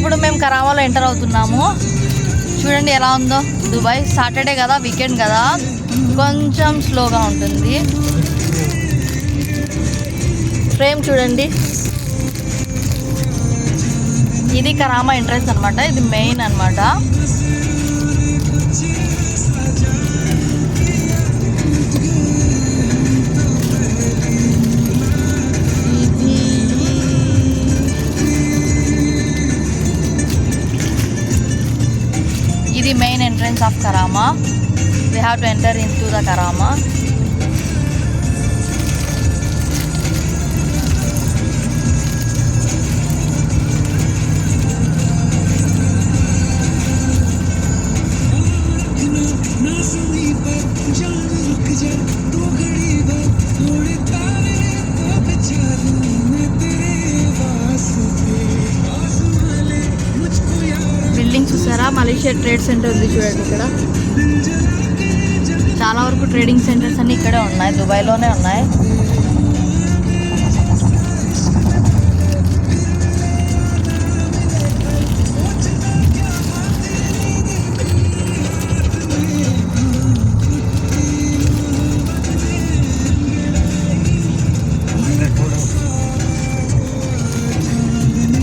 ఇప్పుడు మేము కరామాలో ఎంటర్ అవుతున్నాము. చూడండి ఎలా ఉందో దుబాయ్. సాటర్డే కదా, వీకెండ్ కదా, కొంచెం స్లోగా ఉంటుంది. ఫ్రేమ్ చూడండి, ఇది కరామా ఎంట్రన్స్ అనమాట. ఇది మెయిన్ అనమాట. ఇది main entrance of Karama. We have to enter into the Karama. బిల్డింగ్ చూసారా? మలేషియా ట్రేడ్ సెంటర్ ఉంది చూడండి. ఇక్కడ చాలా వరకు ట్రేడింగ్ సెంటర్స్ అన్నీ ఇక్కడే ఉన్నాయి, దుబాయ్లోనే ఉన్నాయి.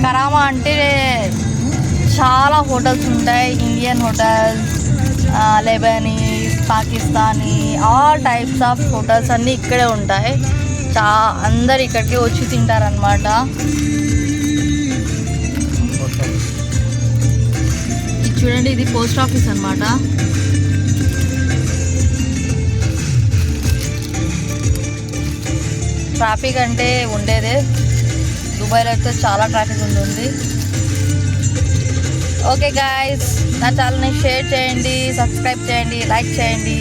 కరామా అంటే చాలా హోటల్స్ ఉంటాయి. Indian hotels, Lebanese, Pakistani, all types of hotels అన్నీ ఇక్కడే ఉంటాయి. అందరు ఇక్కడికి వచ్చి తింటారనమాట. ఇది చూడండి, ఇది పోస్ట్ ఆఫీస్ అనమాట. ట్రాఫిక్ అంటే ఉండేదే, దుబాయ్లో అయితే చాలా ట్రాఫిక్ ఉంటుంది. ఓకే గాయ్స్, నా ఛానల్ని షేర్ చేయండి, సబ్స్క్రైబ్ చేయండి, లైక్ చేయండి.